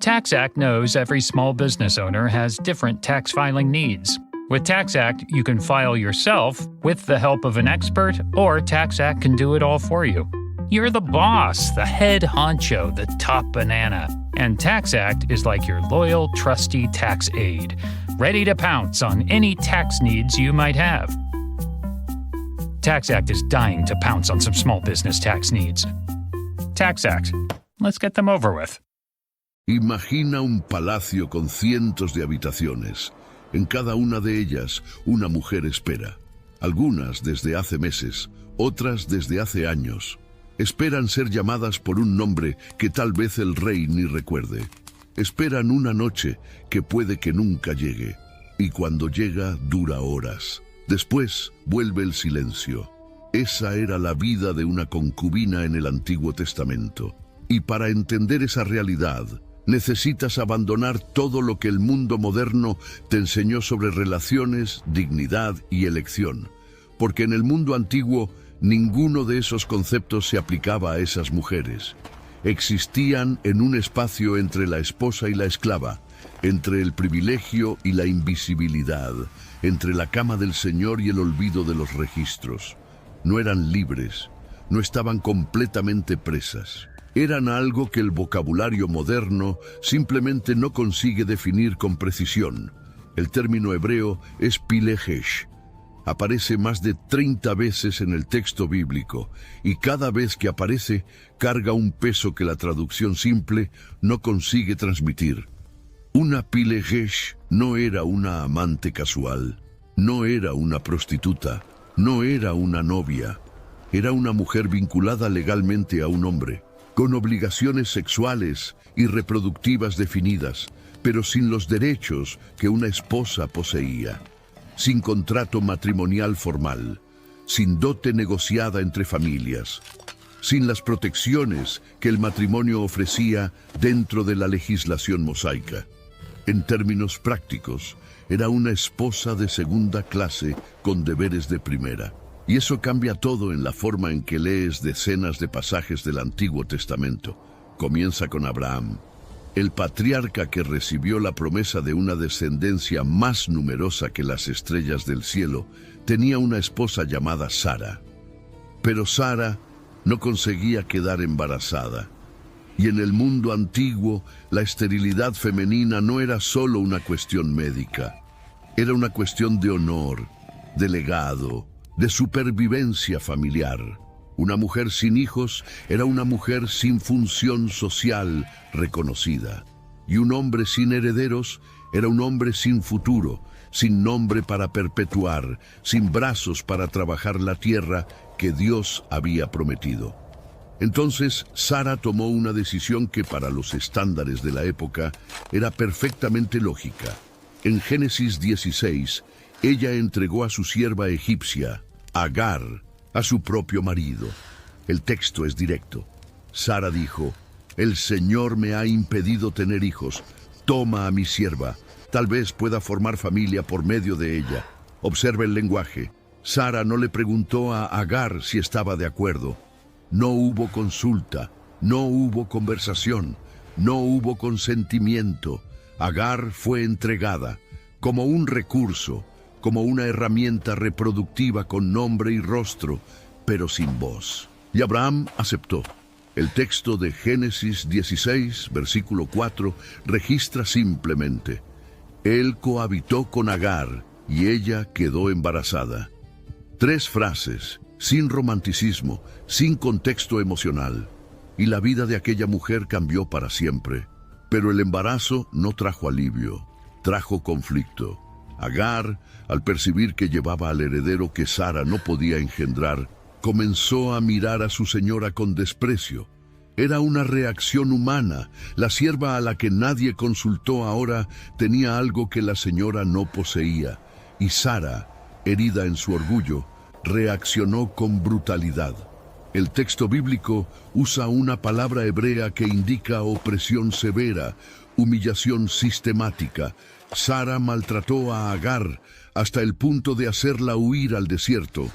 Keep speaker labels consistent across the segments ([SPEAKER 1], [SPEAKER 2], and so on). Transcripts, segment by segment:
[SPEAKER 1] TaxAct knows every small business owner has different tax filing needs. With TaxAct, you can file yourself with the help of an expert, or TaxAct can do it all for you. You're the boss, the head honcho, the top banana. And TaxAct is like your loyal, trusty tax aide, ready to pounce on any tax needs you might have. TaxAct is dying to pounce on some small business tax needs. TaxAct. Let's get them over with.
[SPEAKER 2] Imagina un palacio con cientos de habitaciones. En cada una de ellas, una mujer espera. Algunas desde hace meses, otras desde hace años. Esperan ser llamadas por un nombre que tal vez el rey ni recuerde. Esperan una noche que puede que nunca llegue. Y cuando llega, dura horas. Después, vuelve el silencio. Esa era la vida de una concubina en el Antiguo Testamento. Y para entender esa realidad, necesitas abandonar todo lo que el mundo moderno te enseñó sobre relaciones, dignidad y elección. Porque en el mundo antiguo, ninguno de esos conceptos se aplicaba a esas mujeres. Existían en un espacio entre la esposa y la esclava, entre el privilegio y la invisibilidad, entre la cama del Señor y el olvido de los registros. No eran libres, no estaban completamente presas. Eran algo que el vocabulario moderno simplemente no consigue definir con precisión. El término hebreo es pilegesh. Aparece más de 30 veces en el texto bíblico, y cada vez que aparece, carga un peso que la traducción simple no consigue transmitir. Una pilegesh no era una amante casual, no era una prostituta, no era una novia. Era una mujer vinculada legalmente a un hombre, con obligaciones sexuales y reproductivas definidas, pero sin los derechos que una esposa poseía, sin contrato matrimonial formal, sin dote negociada entre familias, sin las protecciones que el matrimonio ofrecía dentro de la legislación mosaica. En términos prácticos, era una esposa de segunda clase con deberes de primera. Y eso cambia todo en la forma en que lees decenas de pasajes del Antiguo Testamento. Comienza con Abraham, el patriarca que recibió la promesa de una descendencia más numerosa que las estrellas del cielo. Tenía una esposa llamada Sara. Pero Sara no conseguía quedar embarazada. Y en el mundo antiguo, la esterilidad femenina no era solo una cuestión médica. Era una cuestión de honor, de legado, de supervivencia familiar. Una mujer sin hijos era una mujer sin función social reconocida. Y un hombre sin herederos era un hombre sin futuro, sin nombre para perpetuar, sin brazos para trabajar la tierra que Dios había prometido. Entonces, Sara tomó una decisión que para los estándares de la época era perfectamente lógica. En Génesis 16, ella entregó a su sierva egipcia, Agar, a su propio marido. El texto es directo. Sara dijo: «El Señor me ha impedido tener hijos. Toma a mi sierva. Tal vez pueda formar familia por medio de ella». Observa el lenguaje. Sara no le preguntó a Agar si estaba de acuerdo. No hubo consulta, no hubo conversación, no hubo consentimiento. Agar fue entregada como un recurso, como una herramienta reproductiva con nombre y rostro, pero sin voz. Y Abraham aceptó. El texto de Génesis 16, versículo 4, registra simplemente: él cohabitó con Agar y ella quedó embarazada. 3 frases, sin romanticismo, sin contexto emocional. Y la vida de aquella mujer cambió para siempre. Pero el embarazo no trajo alivio, trajo conflicto. Agar, al percibir que llevaba al heredero que Sara no podía engendrar, comenzó a mirar a su señora con desprecio. Era una reacción humana. La sierva a la que nadie consultó ahora tenía algo que la señora no poseía. Y Sara, herida en su orgullo, reaccionó con brutalidad. El texto bíblico usa una palabra hebrea que indica opresión severa, humillación sistemática. Sara maltrató a Agar hasta el punto de hacerla huir al desierto,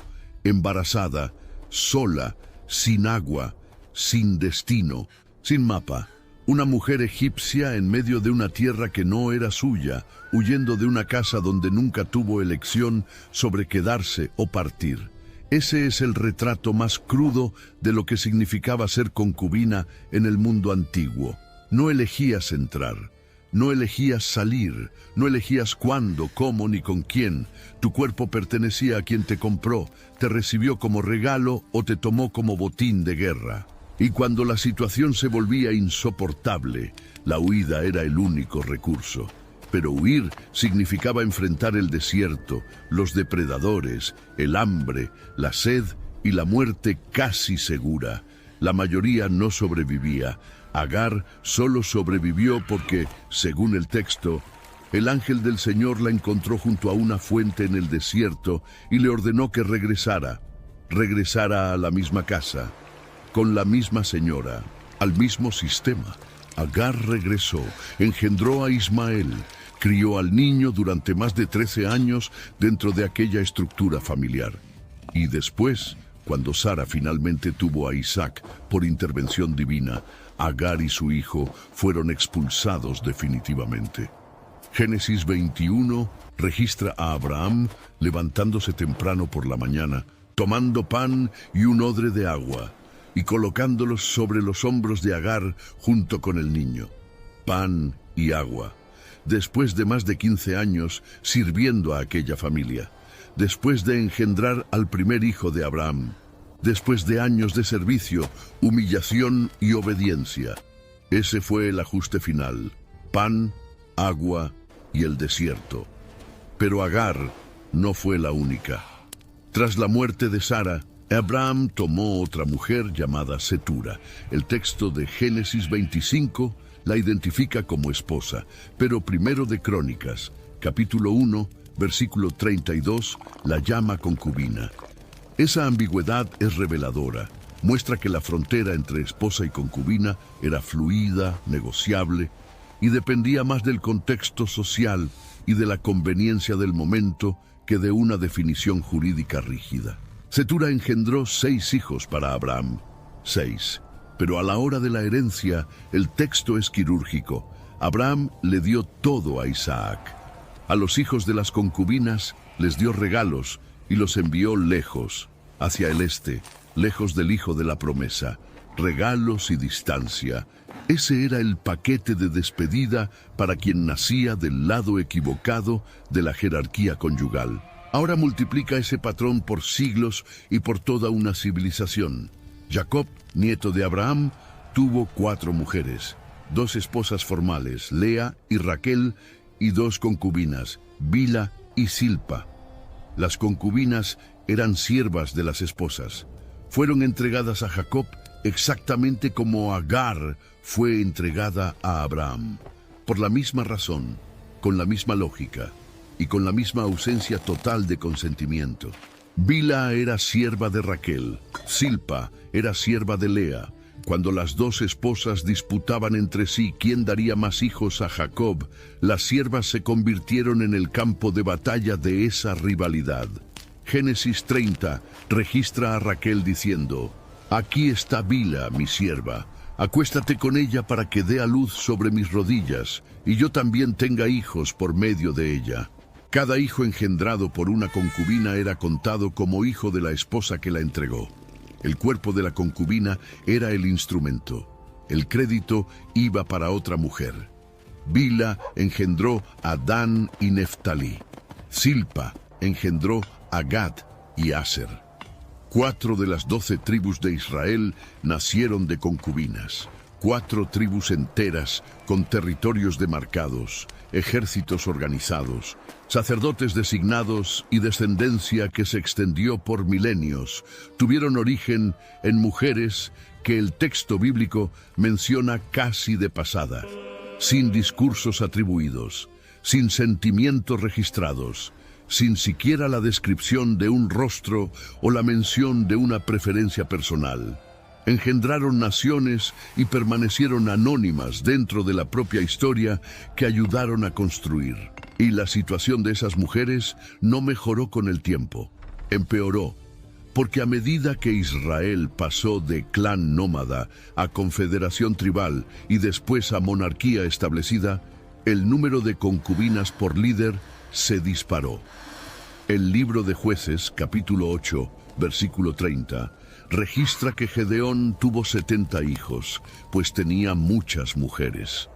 [SPEAKER 2] embarazada, sola, sin agua, sin destino, sin mapa, una mujer egipcia en medio de una tierra que no era suya, huyendo de una casa donde nunca tuvo elección sobre quedarse o partir. Ese es el retrato más crudo de lo que significaba ser concubina en el mundo antiguo. No elegías entrar, no elegías salir, no elegías cuándo, cómo ni con quién. Tu cuerpo pertenecía a quien te compró, te recibió como regalo o te tomó como botín de guerra. Y cuando la situación se volvía insoportable, la huida era el único recurso. Pero huir significaba enfrentar el desierto, los depredadores, el hambre, la sed y la muerte casi segura. La mayoría no sobrevivía. Agar solo sobrevivió porque, según el texto, el ángel del Señor la encontró junto a una fuente en el desierto y le ordenó que regresara a la misma casa, con la misma señora, al mismo sistema. Agar regresó, engendró a Ismael, crió al niño durante más de 13 años dentro de aquella estructura familiar. Y después, cuando Sara finalmente tuvo a Isaac por intervención divina, Agar y su hijo fueron expulsados definitivamente. Génesis 21 registra a Abraham levantándose temprano por la mañana, tomando pan y un odre de agua, y colocándolos sobre los hombros de Agar junto con el niño. Pan y agua. Después de más de 15 años sirviendo a aquella familia, después de engendrar al primer hijo de Abraham, después de años de servicio, humillación y obediencia. Ese fue el ajuste final: pan, agua y el desierto. Pero Agar no fue la única. Tras la muerte de Sara, Abraham tomó otra mujer llamada Setura. El texto de Génesis 25 la identifica como esposa, pero Primero de Crónicas, capítulo 1, versículo 32, la llama concubina. Esa ambigüedad es reveladora. Muestra que la frontera entre esposa y concubina era fluida, negociable, y dependía más del contexto social y de la conveniencia del momento que de una definición jurídica rígida. Setura engendró 6 hijos para Abraham. 6. Pero a la hora de la herencia, el texto es quirúrgico. Abraham le dio todo a Isaac. A los hijos de las concubinas les dio regalos y los envió lejos, hacia el este, lejos del hijo de la promesa. Regalos y distancia. Ese era el paquete de despedida para quien nacía del lado equivocado de la jerarquía conyugal. Ahora multiplica ese patrón por siglos y por toda una civilización. Jacob, nieto de Abraham, tuvo 4 mujeres, 2 esposas formales, Lea y Raquel, y 2 concubinas, Bila y Silpa. Las concubinas eran siervas de las esposas. Fueron entregadas a Jacob exactamente como Agar fue entregada a Abraham. Por la misma razón, con la misma lógica y con la misma ausencia total de consentimiento. Bila era sierva de Raquel, Silpa era sierva de Lea. Cuando las 2 esposas disputaban entre sí quién daría más hijos a Jacob, las siervas se convirtieron en el campo de batalla de esa rivalidad. Génesis 30 registra a Raquel diciendo: «Aquí está Bila, mi sierva. Acuéstate con ella para que dé a luz sobre mis rodillas, y yo también tenga hijos por medio de ella». Cada hijo engendrado por una concubina era contado como hijo de la esposa que la entregó. El cuerpo de la concubina era el instrumento. El crédito iba para otra mujer. Bila engendró a Dan y Neftalí. Silpa engendró a Gad y Aser. 4 de las 12 tribus de Israel nacieron de concubinas. 4 tribus enteras con territorios demarcados, ejércitos organizados, sacerdotes designados y descendencia que se extendió por milenios, tuvieron origen en mujeres que el texto bíblico menciona casi de pasada, sin discursos atribuidos, sin sentimientos registrados, sin siquiera la descripción de un rostro o la mención de una preferencia personal. Engendraron naciones y permanecieron anónimas dentro de la propia historia que ayudaron a construir. Y la situación de esas mujeres no mejoró con el tiempo, empeoró. porque a medida que Israel pasó de clan nómada a confederación tribal y después a monarquía establecida, el número de concubinas por líder se disparó. El libro de Jueces, capítulo 8, versículo 30, registra que Gedeón tuvo 70 hijos, pues tenía muchas mujeres.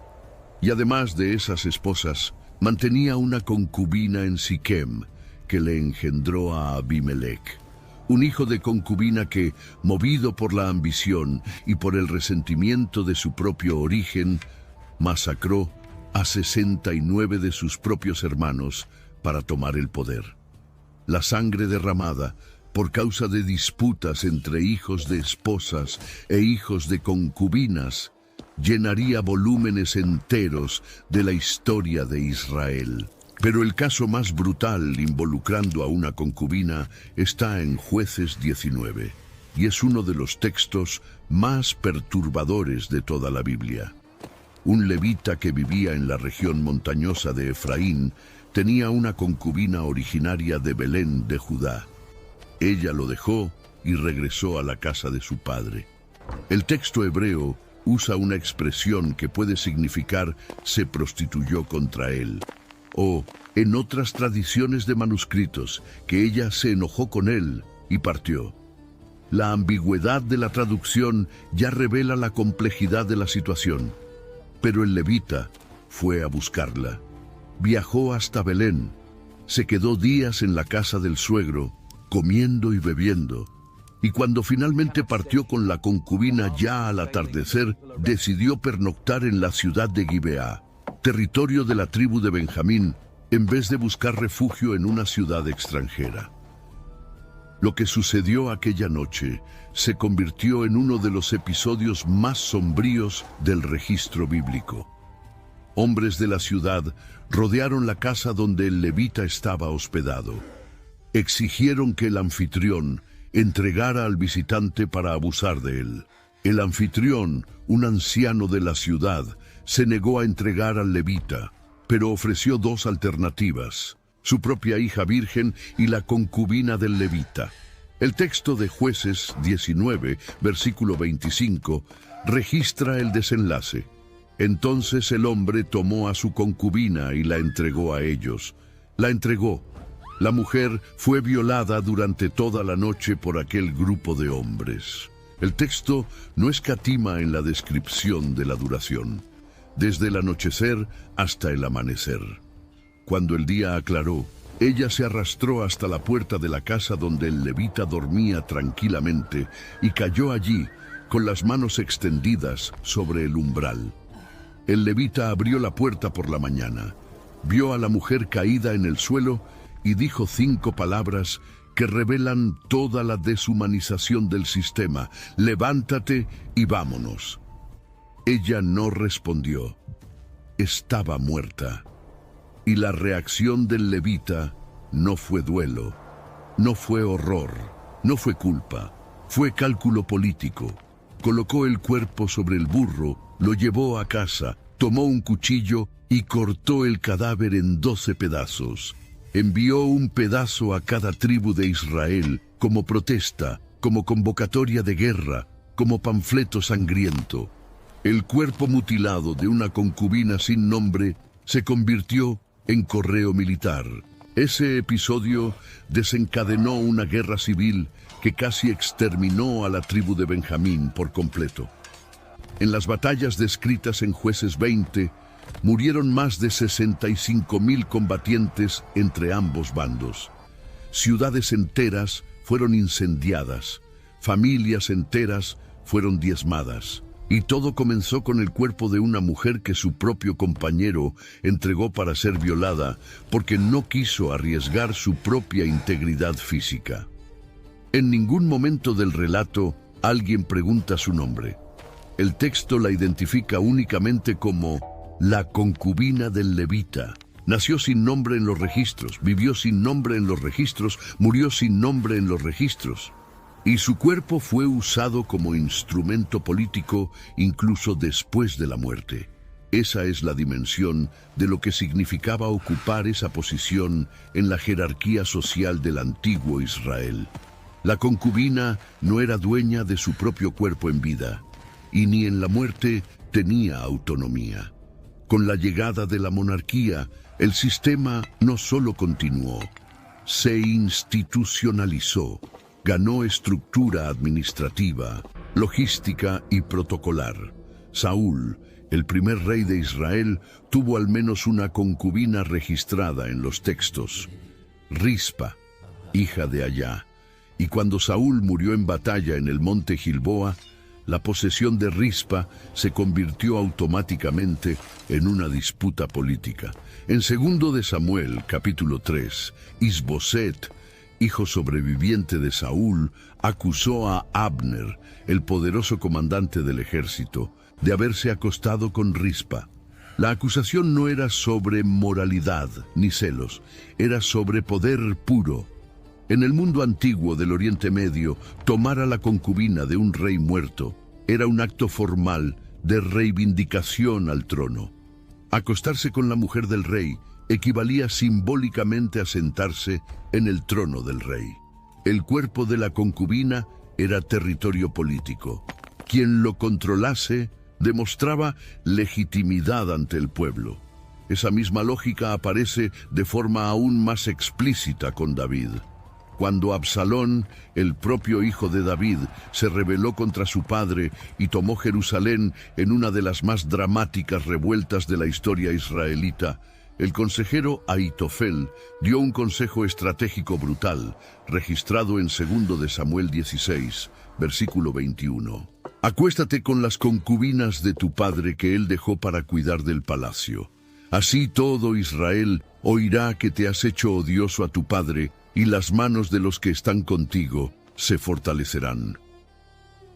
[SPEAKER 2] Y además de esas esposas, mantenía una concubina en Siquem, que le engendró a Abimelech, un hijo de concubina que, movido por la ambición y por el resentimiento de su propio origen, masacró a 69 de sus propios hermanos para tomar el poder. La sangre derramada por causa de disputas entre hijos de esposas e hijos de concubinas llenaría volúmenes enteros de la historia de Israel. Pero el caso más brutal involucrando a una concubina está en Jueces 19, y es uno de los textos más perturbadores de toda la Biblia. Un levita que vivía en la región montañosa de Efraín tenía una concubina originaria de Belén de Judá. Ella lo dejó y regresó a la casa de su padre. El texto hebreo usa una expresión que puede significar se prostituyó contra él, o, en otras tradiciones de manuscritos, que ella se enojó con él y partió. La ambigüedad de la traducción ya revela la complejidad de la situación. Pero el levita fue a buscarla. Viajó hasta Belén, se quedó días en la casa del suegro, comiendo y bebiendo, y cuando finalmente partió con la concubina ya al atardecer, decidió pernoctar en la ciudad de Gibeá, territorio de la tribu de Benjamín, en vez de buscar refugio en una ciudad extranjera. Lo que sucedió aquella noche se convirtió en uno de los episodios más sombríos del registro bíblico. Hombres de la ciudad rodearon la casa donde el levita estaba hospedado. Exigieron que el anfitrión entregara al visitante para abusar de él. El anfitrión, un anciano de la ciudad, se negó a entregar al levita, pero ofreció dos alternativas: su propia hija virgen y la concubina del levita. El texto de Jueces 19, versículo 25, registra el desenlace. Entonces el hombre tomó a su concubina y la entregó a ellos. La entregó. La mujer fue violada durante toda la noche por aquel grupo de hombres. El texto no escatima en la descripción de la duración, desde el anochecer hasta el amanecer. Cuando el día aclaró, ella se arrastró hasta la puerta de la casa donde el levita dormía tranquilamente y cayó allí con las manos extendidas sobre el umbral. El levita abrió la puerta por la mañana, vio a la mujer caída en el suelo y dijo 5 palabras que revelan toda la deshumanización del sistema: levántate y vámonos. Ella no respondió. Estaba muerta. Y la reacción del levita no fue duelo, no fue horror, no fue culpa, fue cálculo político. Colocó el cuerpo sobre el burro, lo llevó a casa, tomó un cuchillo y cortó el cadáver en 12 pedazos. Envió un pedazo a cada tribu de Israel como protesta, como convocatoria de guerra, como panfleto sangriento. El cuerpo mutilado de una concubina sin nombre se convirtió en correo militar. Ese episodio desencadenó una guerra civil que casi exterminó a la tribu de Benjamín por completo. En las batallas descritas en Jueces 20, murieron más de 65,000 combatientes entre ambos bandos. Ciudades enteras fueron incendiadas, familias enteras fueron diezmadas. Y todo comenzó con el cuerpo de una mujer que su propio compañero entregó para ser violada porque no quiso arriesgar su propia integridad física. En ningún momento del relato alguien pregunta su nombre. El texto la identifica únicamente como la concubina del levita. Nació sin nombre en los registros, vivió sin nombre en los registros, murió sin nombre en los registros. Y su cuerpo fue usado como instrumento político incluso después de la muerte. Esa es la dimensión de lo que significaba ocupar esa posición en la jerarquía social del antiguo Israel. La concubina no era dueña de su propio cuerpo en vida, y ni en la muerte tenía autonomía. Con la llegada de la monarquía, el sistema no solo continuó, se institucionalizó, ganó estructura administrativa, logística y protocolar. Saúl, el primer rey de Israel, tuvo al menos una concubina registrada en los textos, Rispa, hija de Ayá, y cuando Saúl murió en batalla en el monte Gilboa, la posesión de Rispa se convirtió automáticamente en una disputa política. En 2 de Samuel, capítulo 3, Isboset, hijo sobreviviente de Saúl, acusó a Abner, el poderoso comandante del ejército, de haberse acostado con Rispa. La acusación no era sobre moralidad ni celos, era sobre poder puro. En el mundo antiguo del Oriente Medio, tomar a la concubina de un rey muerto era un acto formal de reivindicación al trono. Acostarse con la mujer del rey equivalía simbólicamente a sentarse en el trono del rey. El cuerpo de la concubina era territorio político. Quien lo controlase demostraba legitimidad ante el pueblo. Esa misma lógica aparece de forma aún más explícita con David. Cuando Absalón, el propio hijo de David, se rebeló contra su padre y tomó Jerusalén en una de las más dramáticas revueltas de la historia israelita, el consejero Ahitofel dio un consejo estratégico brutal, registrado en 2 de Samuel 16, versículo 21. Acuéstate con las concubinas de tu padre que él dejó para cuidar del palacio. Así todo Israel oirá que te has hecho odioso a tu padre, y las manos de los que están contigo se fortalecerán.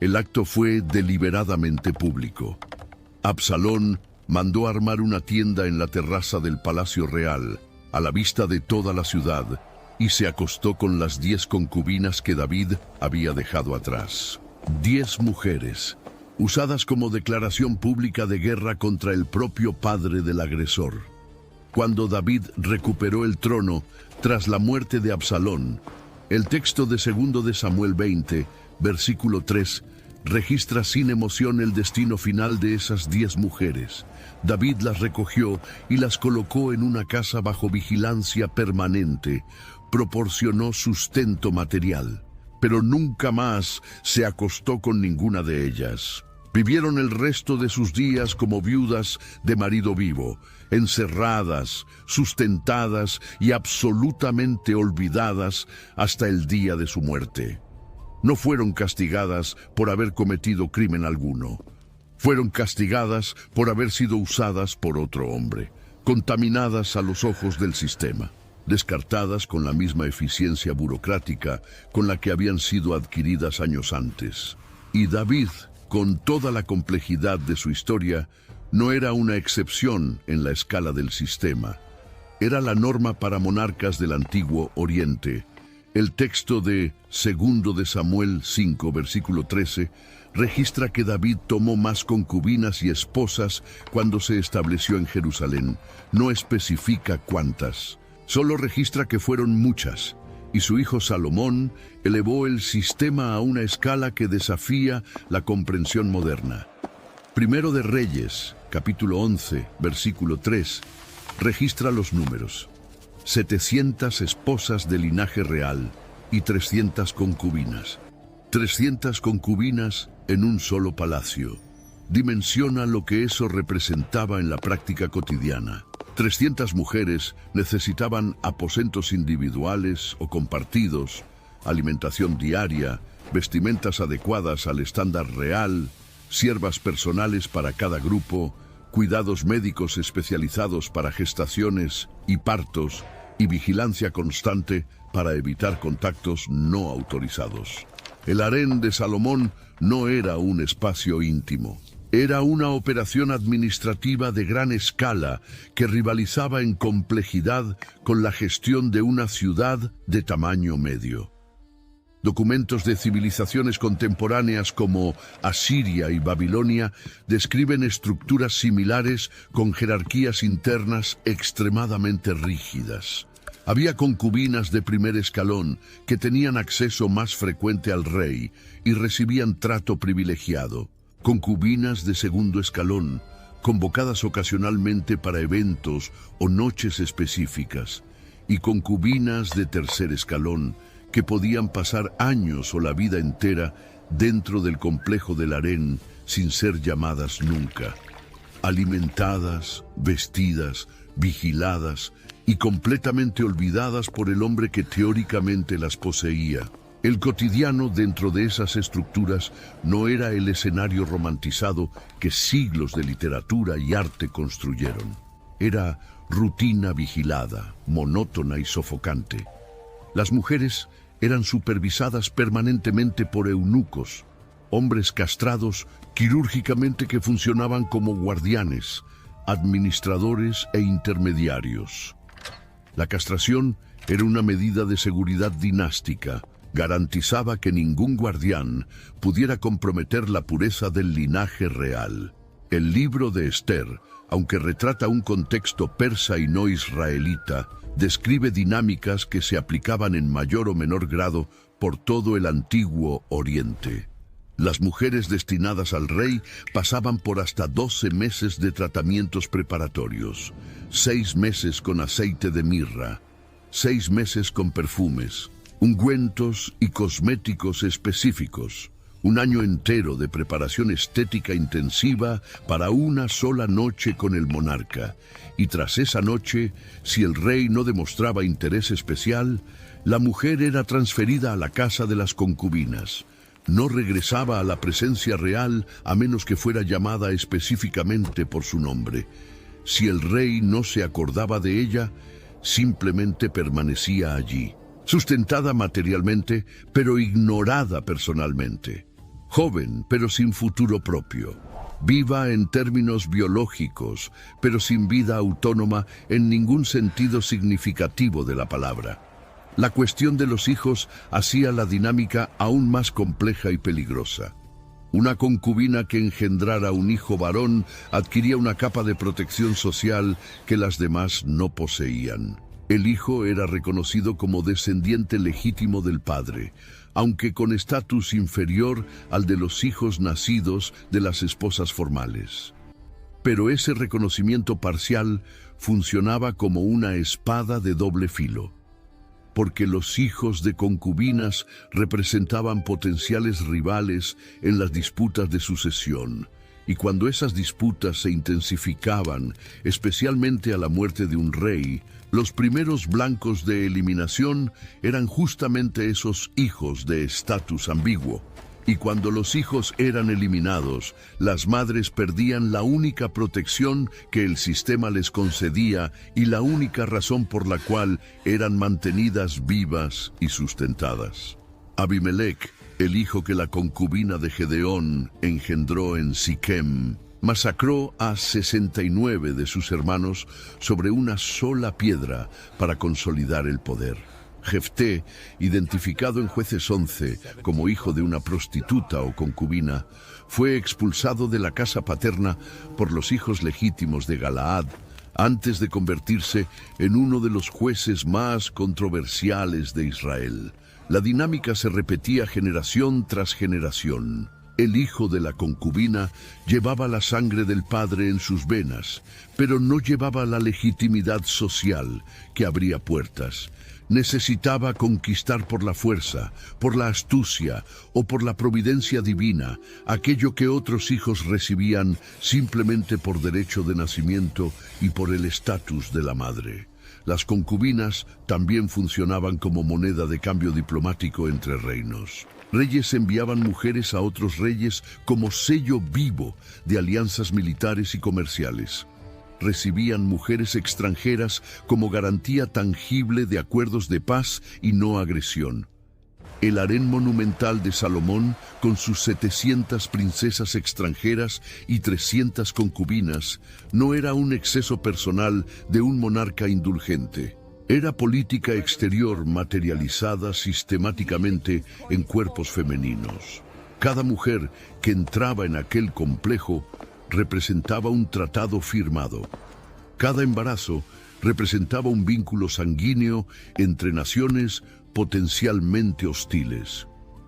[SPEAKER 2] El acto fue deliberadamente público. Absalón mandó armar una tienda en la terraza del Palacio Real, a la vista de toda la ciudad, y se acostó con las 10 concubinas que David había dejado atrás. 10 mujeres, usadas como declaración pública de guerra contra el propio padre del agresor. Cuando David recuperó el trono tras la muerte de Absalón, el texto de 2 de Samuel 20, versículo 3, registra sin emoción el destino final de esas 10 mujeres. David las recogió y las colocó en una casa bajo vigilancia permanente, proporcionó sustento material, pero nunca más se acostó con ninguna de ellas. Vivieron el resto de sus días como viudas de marido vivo, encerradas, sustentadas y absolutamente olvidadas hasta el día de su muerte. No fueron castigadas por haber cometido crimen alguno. Fueron castigadas por haber sido usadas por otro hombre, contaminadas a los ojos del sistema, descartadas con la misma eficiencia burocrática con la que habían sido adquiridas años antes. Y David, con toda la complejidad de su historia, no era una excepción en la escala del sistema. Era la norma para monarcas del Antiguo Oriente. El texto de 2 de Samuel 5, versículo 13, registra que David tomó más concubinas y esposas cuando se estableció en Jerusalén. No especifica cuántas, solo registra que fueron muchas. Y su hijo Salomón elevó el sistema a una escala que desafía la comprensión moderna. 1 de Reyes, capítulo 11, versículo 3, registra los números: 700 esposas de linaje real y 300 concubinas. 300 concubinas en un solo palacio. Dimensiona lo que eso representaba en la práctica cotidiana. 300 mujeres necesitaban aposentos individuales o compartidos, alimentación diaria, vestimentas adecuadas al estándar real, siervas personales para cada grupo, cuidados médicos especializados para gestaciones y partos, y vigilancia constante para evitar contactos no autorizados. El harén de Salomón no era un espacio íntimo. Era una operación administrativa de gran escala que rivalizaba en complejidad con la gestión de una ciudad de tamaño medio. Documentos de civilizaciones contemporáneas como Asiria y Babilonia describen estructuras similares con jerarquías internas extremadamente rígidas. Había concubinas de primer escalón que tenían acceso más frecuente al rey y recibían trato privilegiado. Concubinas de segundo escalón, convocadas ocasionalmente para eventos o noches específicas. Y concubinas de tercer escalón, que podían pasar años o la vida entera dentro del complejo del harén sin ser llamadas nunca. Alimentadas, vestidas, vigiladas y completamente olvidadas por el hombre que teóricamente las poseía. El cotidiano dentro de esas estructuras no era el escenario romantizado que siglos de literatura y arte construyeron. Era rutina vigilada, monótona y sofocante. Las mujeres eran supervisadas permanentemente por eunucos, hombres castrados quirúrgicamente que funcionaban como guardianes, administradores e intermediarios. La castración era una medida de seguridad dinástica. Garantizaba que ningún guardián pudiera comprometer la pureza del linaje real. El libro de Esther, aunque retrata un contexto persa y no israelita, describe dinámicas que se aplicaban en mayor o menor grado por todo el antiguo Oriente. Las mujeres destinadas al rey pasaban por hasta 12 meses de tratamientos preparatorios, 6 meses con aceite de mirra, 6 meses con perfumes, ungüentos y cosméticos específicos, un año entero de preparación estética intensiva para una sola noche con el monarca. Y tras esa noche, si el rey no demostraba interés especial, la mujer era transferida a la casa de las concubinas. No regresaba a la presencia real a menos que fuera llamada específicamente por su nombre. Si el rey no se acordaba de ella, simplemente permanecía allí, sustentada materialmente, pero ignorada personalmente. Joven, pero sin futuro propio. Viva en términos biológicos, pero sin vida autónoma en ningún sentido significativo de la palabra. La cuestión de los hijos hacía la dinámica aún más compleja y peligrosa. Una concubina que engendrara un hijo varón adquiría una capa de protección social que las demás no poseían. El hijo era reconocido como descendiente legítimo del padre, aunque con estatus inferior al de los hijos nacidos de las esposas formales. Pero ese reconocimiento parcial funcionaba como una espada de doble filo, porque los hijos de concubinas representaban potenciales rivales en las disputas de sucesión, y cuando esas disputas se intensificaban, especialmente a la muerte de un rey, los primeros blancos de eliminación eran justamente esos hijos de estatus ambiguo. Y cuando los hijos eran eliminados, las madres perdían la única protección que el sistema les concedía y la única razón por la cual eran mantenidas vivas y sustentadas. Abimelech, el hijo que la concubina de Gedeón engendró en Siquem, masacró a 69 de sus hermanos sobre una sola piedra para consolidar el poder. Jefté, identificado en Jueces 11 como hijo de una prostituta o concubina, fue expulsado de la casa paterna por los hijos legítimos de Galaad antes de convertirse en uno de los jueces más controversiales de Israel. La dinámica se repetía generación tras generación. El hijo de la concubina llevaba la sangre del padre en sus venas, pero no llevaba la legitimidad social que abría puertas. Necesitaba conquistar por la fuerza, por la astucia o por la providencia divina aquello que otros hijos recibían simplemente por derecho de nacimiento y por el estatus de la madre. Las concubinas también funcionaban como moneda de cambio diplomático entre reinos. Reyes enviaban mujeres a otros reyes como sello vivo de alianzas militares y comerciales. Recibían mujeres extranjeras como garantía tangible de acuerdos de paz y no agresión. El harén monumental de Salomón, con sus 700 princesas extranjeras y 300 concubinas, no era un exceso personal de un monarca indulgente. Era política exterior materializada sistemáticamente en cuerpos femeninos. Cada mujer que entraba en aquel complejo representaba un tratado firmado. Cada embarazo representaba un vínculo sanguíneo entre naciones potencialmente hostiles.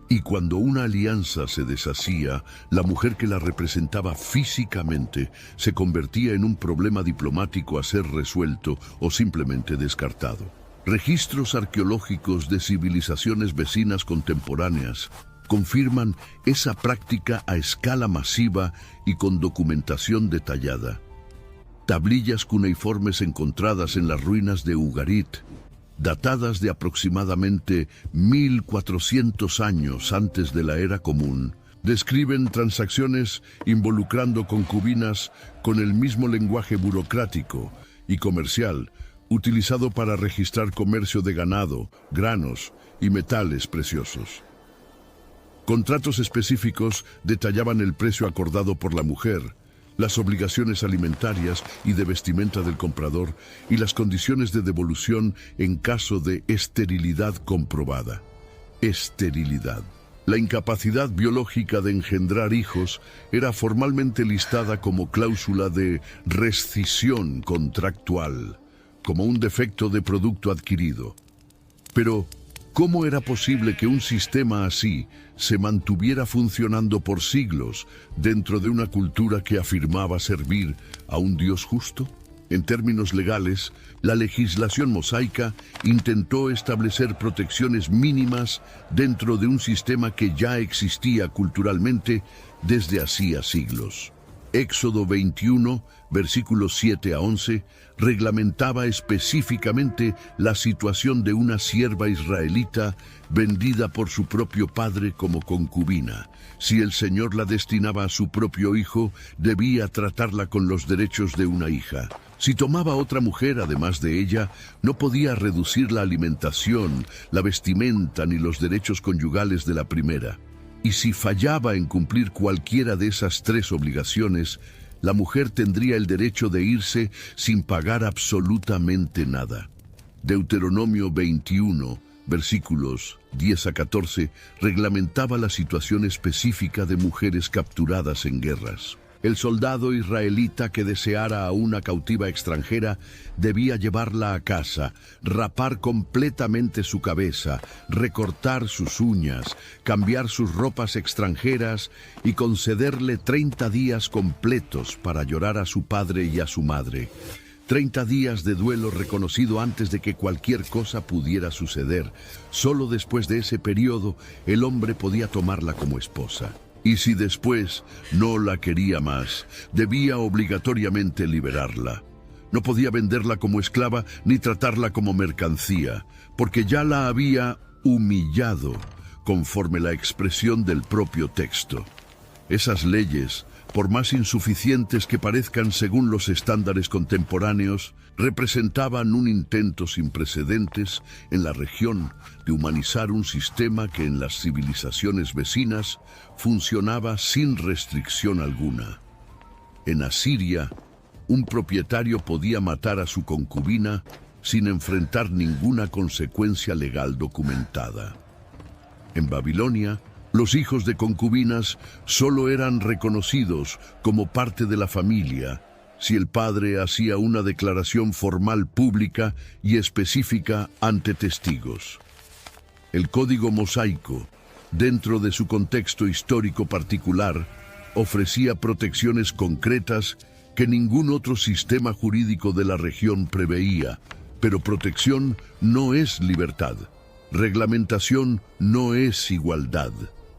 [SPEAKER 2] Y cuando una alianza se deshacía, la mujer que la representaba físicamente se convertía en un problema diplomático a ser resuelto o simplemente descartado. Registros arqueológicos de civilizaciones vecinas contemporáneas confirman esa práctica a escala masiva y con documentación detallada. Tablillas cuneiformes encontradas en las ruinas de Ugarit, datadas de aproximadamente 1400 años antes de la era común, describen transacciones involucrando concubinas con el mismo lenguaje burocrático y comercial utilizado para registrar comercio de ganado, granos y metales preciosos. Contratos específicos detallaban el precio acordado por la mujer, las obligaciones alimentarias y de vestimenta del comprador y las condiciones de devolución en caso de esterilidad comprobada. Esterilidad. La incapacidad biológica de engendrar hijos era formalmente listada como cláusula de rescisión contractual, como un defecto de producto adquirido. Pero, ¿cómo era posible que un sistema así se mantuviera funcionando por siglos dentro de una cultura que afirmaba servir a un Dios justo? En términos legales, la legislación mosaica intentó establecer protecciones mínimas dentro de un sistema que ya existía culturalmente desde hacía siglos. Éxodo 21, versículos 7 a 11, reglamentaba específicamente la situación de una sierva israelita vendida por su propio padre como concubina. Si el Señor la destinaba a su propio hijo, debía tratarla con los derechos de una hija. Si tomaba otra mujer además de ella, no podía reducir la alimentación, la vestimenta ni los derechos conyugales de la primera. Y si fallaba en cumplir cualquiera de esas tres obligaciones, la mujer tendría el derecho de irse sin pagar absolutamente nada. Deuteronomio 21, versículos 10 a 14, reglamentaba la situación específica de mujeres capturadas en guerras. El soldado israelita que deseara a una cautiva extranjera debía llevarla a casa, rapar completamente su cabeza, recortar sus uñas, cambiar sus ropas extranjeras y concederle 30 días completos para llorar a su padre y a su madre. 30 días de duelo reconocido antes de que cualquier cosa pudiera suceder. Solo después de ese periodo el hombre podía tomarla como esposa. Y si después no la quería más, debía obligatoriamente liberarla. No podía venderla como esclava ni tratarla como mercancía, porque ya la había humillado, conforme la expresión del propio texto. Esas leyes, por más insuficientes que parezcan según los estándares contemporáneos, representaban un intento sin precedentes en la región de humanizar un sistema que en las civilizaciones vecinas funcionaba sin restricción alguna. En Asiria, un propietario podía matar a su concubina sin enfrentar ninguna consecuencia legal documentada. En Babilonia, los hijos de concubinas solo eran reconocidos como parte de la familia si el padre hacía una declaración formal pública y específica ante testigos. El código mosaico, dentro de su contexto histórico particular, ofrecía protecciones concretas que ningún otro sistema jurídico de la región preveía, pero protección no es libertad, reglamentación no es igualdad,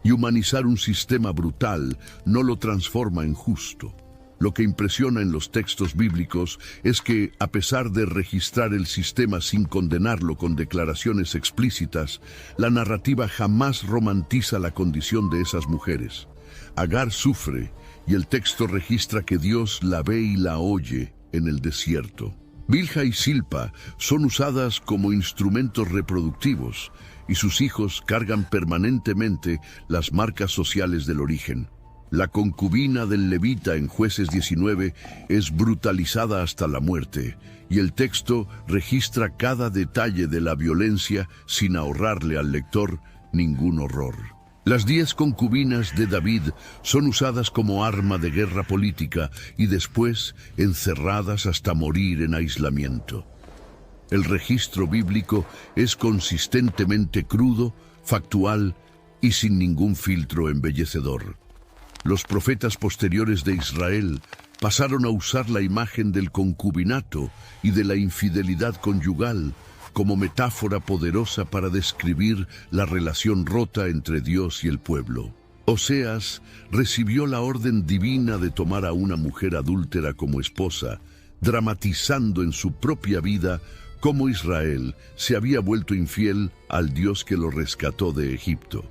[SPEAKER 2] y humanizar un sistema brutal no lo transforma en justo. Lo que impresiona en los textos bíblicos es que, a pesar de registrar el sistema sin condenarlo con declaraciones explícitas, la narrativa jamás romantiza la condición de esas mujeres. Agar sufre, y el texto registra que Dios la ve y la oye en el desierto. Bilha y Silpa son usadas como instrumentos reproductivos, y sus hijos cargan permanentemente las marcas sociales del origen. La concubina del levita en Jueces 19 es brutalizada hasta la muerte, y el texto registra cada detalle de la violencia sin ahorrarle al lector ningún horror. Las 10 concubinas de David son usadas como arma de guerra política y después encerradas hasta morir en aislamiento. El registro bíblico es consistentemente crudo, factual y sin ningún filtro embellecedor. Los profetas posteriores de Israel pasaron a usar la imagen del concubinato y de la infidelidad conyugal como metáfora poderosa para describir la relación rota entre Dios y el pueblo. Oseas recibió la orden divina de tomar a una mujer adúltera como esposa, dramatizando en su propia vida cómo Israel se había vuelto infiel al Dios que lo rescató de Egipto.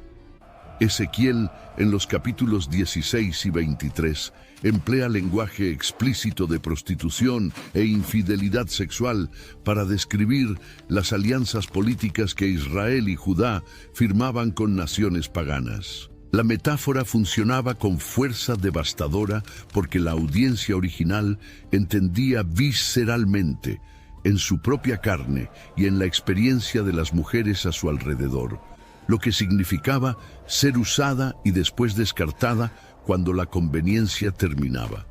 [SPEAKER 2] Ezequiel, en los capítulos 16 y 23, emplea lenguaje explícito de prostitución e infidelidad sexual para describir las alianzas políticas que Israel y Judá firmaban con naciones paganas. La metáfora funcionaba con fuerza devastadora porque la audiencia original entendía visceralmente, en su propia carne y en la experiencia de las mujeres a su alrededor, lo que significaba ser usada y después descartada cuando la conveniencia terminaba.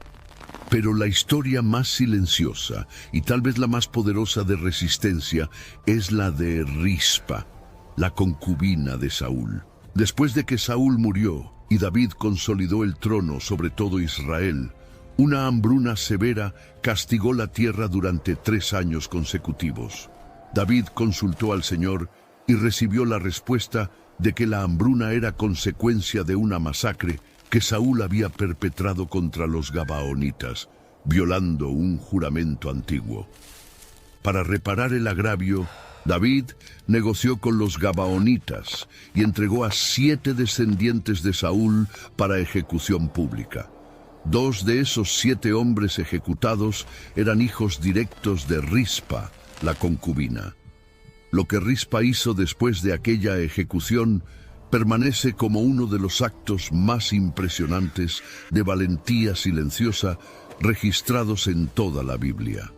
[SPEAKER 2] Pero la historia más silenciosa y tal vez la más poderosa de resistencia es la de Rispa, la concubina de Saúl. Después de que Saúl murió y David consolidó el trono sobre todo Israel, una hambruna severa castigó la tierra durante 3 años consecutivos. David consultó al Señor y recibió la respuesta de que la hambruna era consecuencia de una masacre que Saúl había perpetrado contra los gabaonitas, violando un juramento antiguo. Para reparar el agravio, David negoció con los gabaonitas y entregó a 7 descendientes de Saúl para ejecución pública. 2 de esos 7 hombres ejecutados eran hijos directos de Rispa, la concubina. Lo que Rispa hizo después de aquella ejecución permanece como uno de los actos más impresionantes de valentía silenciosa registrados en toda la Biblia.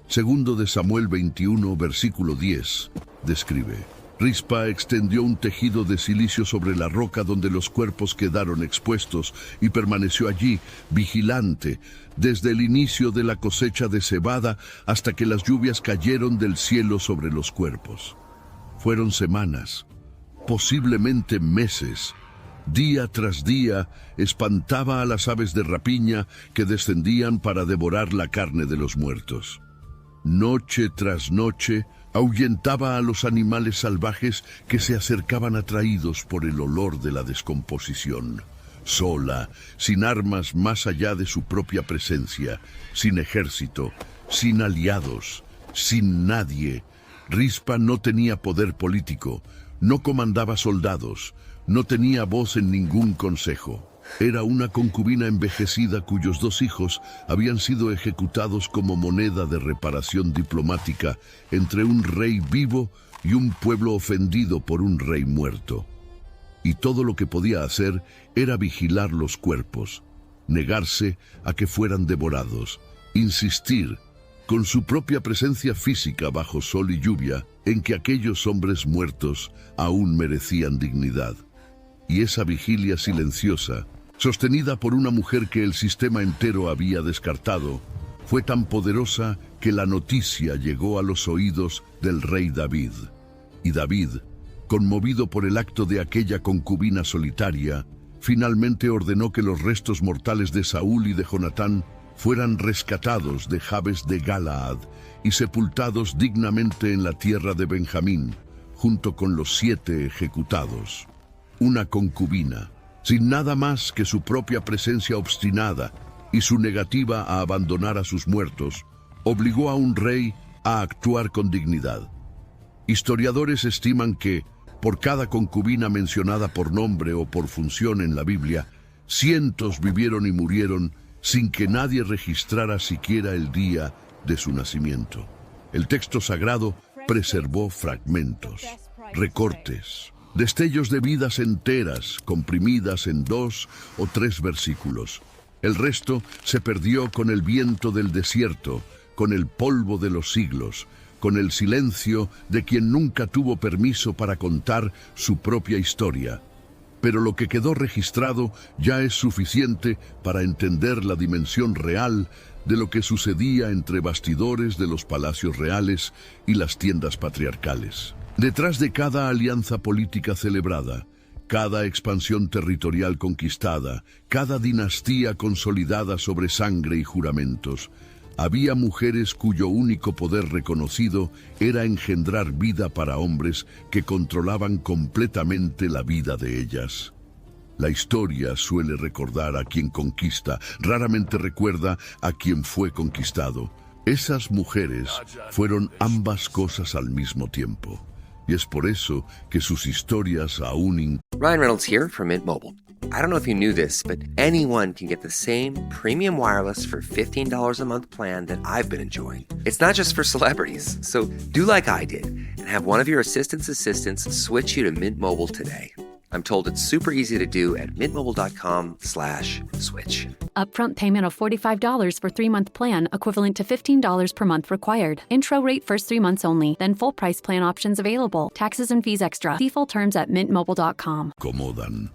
[SPEAKER 2] Segundo de Samuel 21, versículo 10, describe: Rispa extendió un tejido de silicio sobre la roca donde los cuerpos quedaron expuestos y permaneció allí, vigilante, desde el inicio de la cosecha de cebada hasta que las lluvias cayeron del cielo sobre los cuerpos. Fueron semanas, posiblemente meses. Día tras día espantaba a las aves de rapiña que descendían para devorar la carne de los muertos. Noche tras noche ahuyentaba a los animales salvajes que se acercaban atraídos por el olor de la descomposición. Sola, sin armas más allá de su propia presencia, sin ejército, sin aliados, sin nadie, Rispa no tenía poder político, no comandaba soldados, no tenía voz en ningún consejo. Era una concubina envejecida cuyos 2 hijos habían sido ejecutados como moneda de reparación diplomática entre un rey vivo y un pueblo ofendido por un rey muerto. Y todo lo que podía hacer era vigilar los cuerpos, negarse a que fueran devorados, insistir, con su propia presencia física bajo sol y lluvia, en que aquellos hombres muertos aún merecían dignidad. Y esa vigilia silenciosa, sostenida por una mujer que el sistema entero había descartado, fue tan poderosa que la noticia llegó a los oídos del rey David. Y David, conmovido por el acto de aquella concubina solitaria, finalmente ordenó que los restos mortales de Saúl y de Jonatán fueran rescatados de Jabes de Galaad y sepultados dignamente en la tierra de Benjamín, junto con los 7 ejecutados. Una concubina, sin nada más que su propia presencia obstinada y su negativa a abandonar a sus muertos, obligó a un rey a actuar con dignidad. Historiadores estiman que, por cada concubina mencionada por nombre o por función en la Biblia, cientos vivieron y murieron sin que nadie registrara siquiera el día de su nacimiento. El texto sagrado preservó fragmentos, recortes, destellos de vidas enteras comprimidas en 2 o 3 versículos. El resto se perdió con el viento del desierto, con el polvo de los siglos, con el silencio de quien nunca tuvo permiso para contar su propia historia. pero lo que quedó registrado ya es suficiente para entender la dimensión real de lo que sucedía entre bastidores de los palacios reales y las tiendas patriarcales. Detrás de cada alianza política celebrada, cada expansión territorial conquistada, cada dinastía consolidada sobre sangre y juramentos, había mujeres cuyo único poder reconocido era engendrar vida para hombres que controlaban completamente la vida de ellas. La historia suele recordar a quien conquista, raramente recuerda a quien fue conquistado. Esas mujeres fueron ambas cosas al mismo tiempo. Y es por eso que sus historias aún...
[SPEAKER 3] Ryan Reynolds here from Mint Mobile. I don't know if you knew this, but anyone can get the same premium wireless for $15 a month plan that I've been enjoying. It's not just for celebrities. So do like I did and have one of your assistants switch you to Mint Mobile today. I'm told it's super easy to do at mintmobile.com/switch.
[SPEAKER 4] Upfront payment of $45 for 3-month plan, equivalent to $15 per month required. Intro rate first 3 months only, then full price plan options available. Taxes and fees extra. See full terms at mintmobile.com.
[SPEAKER 2] Acomodan.